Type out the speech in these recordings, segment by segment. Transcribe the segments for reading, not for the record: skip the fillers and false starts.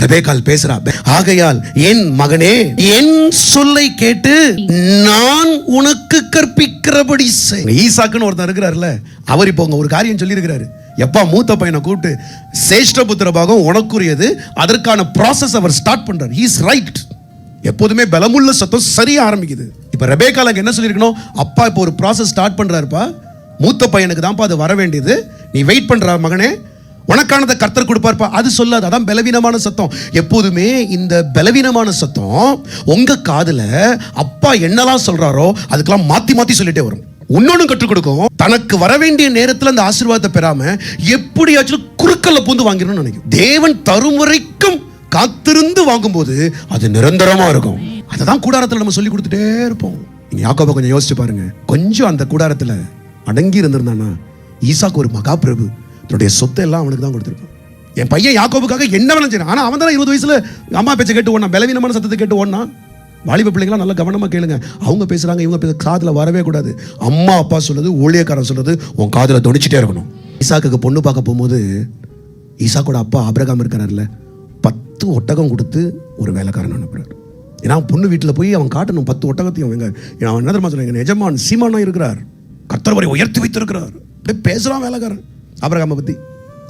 ரெபேக்காள் பேசுறா, ஆகையால் என் மகனே என் சொல்லை கேட்டு நான் உனக்கு கற்பிக்கிறபடி செய். ஈசாக்குன்னு ஒருத்தர் இருக்கிறார்ல, அவர் இப்போ ஒரு காரியம் சொல்லி இருக்கிறாரு. எப்பா மூத்த பையனை கூப்பிட்டு சேஷ்டபுத்திர பாகம் உனக்குரியது, அதற்கான ப்ராசஸ் அவர் ஸ்டார்ட் பண்றார். He is right. எப்போதுமே பலமுள்ள சத்தம் சரியா ஆரம்பிக்குது. இப்ப ரெபேக்காளுக்கு என்ன சொல்லியிருக்கணும்? அப்பா இப்போ ஒரு ப்ராசஸ் ஸ்டார்ட் பண்றாருப்பா, மூத்த பையனுக்கு தான்ப்பா அது வர வேண்டியது, நீ வெயிட் பண்ற மகனே, உனக்கானதை கர்த்தர் கொடுப்பார்ப்பா. அது சொல்லாது, அதான் பலவீனமான சத்தம். எப்போதுமே இந்த பலவீனமான சத்தம் உங்க காதுல அப்பா என்னெல்லாம் சொல்றாரோ அதுக்கெல்லாம் மாத்தி மாத்தி சொல்லிட்டே வரும். இன்னொன்னு கற்றுக் கொடுக்கும், தனக்கு வர வேண்டிய நேரத்தில் அந்த ஆசீர்வாதத்தை பெறாம எப்படியாச்சும் குறுக்கல்ல பூந்து வாங்கிடணும்னு நினைக்கும். தேவன் தரும் வரைக்கும் காத்திருந்து வாங்கும்போது அது நிரந்தரமா இருக்கும். அதை தான் கூடாரத்தில் நம்ம சொல்லி கொடுத்துட்டே இருப்போம். நீங்க யாக்கோபை கொஞ்சம் யோசிச்சு பாருங்க. கொஞ்சம் அந்த கூடாரத்தில் அடங்கி இருந்திருந்தானா ஈசாக்கு ஒரு மகா பிரபு, தன்னுடைய சொத்தை எல்லாம் அவனுக்கு தான் கொடுத்துருப்பான். என் பையன் யாக்கோபுக்காக என்ன வேணும் செய்யணும். ஆனால் அவன் தான் 20 வயசுல அம்மா பேச்சை கேட்டு ஓடனா, பலவீனமான சத்தத்தை கேட்டு ஓடனா. வாலிப பிள்ளைங்களாம் நல்லா கவனமாக கேளுங்க. அவங்க பேசுறாங்க, இவங்க பேச காதில் வரவே கூடாது. அம்மா அப்பா சொல்றது, ஊழியக்காரன் சொல்றது உன் காதில் தொடிச்சிட்டே இருக்கணும். ஈசாக்குக்கு பொண்ணு பார்க்க போகும்போது ஈசாக்கோட அப்பா ஆபிரகாம் இருக்கிறார்ல, 10 ஒட்டகம் கொடுத்து ஒரு வேலைக்காரன் அனுப்புறாரு. ஏன்னா பொண்ணு வீட்டில் போய் அவன் காட்டணும் 10 ஒட்டகத்தையும். அவன் என்ன தெரியுமா சொல்லுங்க, எஜமான் சீமானா இருக்கிறார், கர்த்தர் வரை உயர்த்தி வைத்திருக்கிறார். அப்படியே பேசுறான் வேலைக்காரன் ஆபிரகாமை பத்தி.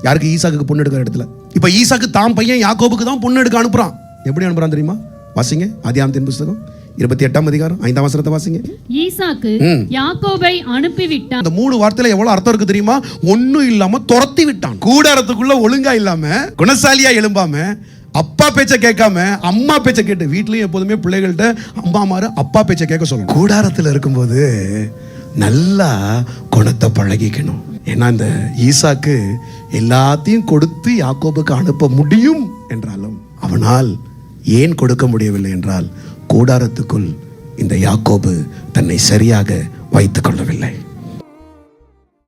யாருக்கு? ஈசாக்கு பொண்ணு எடுக்கிற இடத்துல. இப்ப ஈசாக்கு தான் பையன் யாக்கோபுக்கு தான் பொண்ணு எடுக்க அனுப்புறான். எப்படி அனுப்புறான் தெரியுமா? வாசிங்க ஆதியாகமத்தின் புத்தகம் 28ஆம் அதிகாரம் 5ஆம் வசனத்தை வாசிங்க. ஈசாக்கு யாக்கோபை அனுப்பி விட்டான். அந்த 3 வார்த்தையில எவ்வளவு அர்த்தம் இருக்கு தெரியுமா? ஒண்ணும் இல்லாம துரத்தி விட்டான். கூடாரத்துக்குள்ள ஒழுங்கா இல்லாம, குணசாலியா எழும்பாம, அப்பா பேச்ச கேட்காம அம்மா பேச்ச கேட்டு. வீட்லயும் எப்போதுமே பிள்ளைகள்கிட்ட அம்மா மாறு அப்பா பேச்ச கேட்க சொல்லணும். கூடாரத்தில் இருக்கும்போது நல்லா குணத்தை பழகிக்கணும். ஏன்னா இந்த ஈசாக்கு எல்லாத்தையும் கொடுத்து யாக்கோபுக்கு அனுப்ப முடியும் என்றாலும் அவனால் ஏன் கொடுக்க முடியவில்லை என்றால் கூடாரத்துக்குள் இந்த யாக்கோபு தன்னை சரியாக வைத்துக் கொள்ளவில்லை.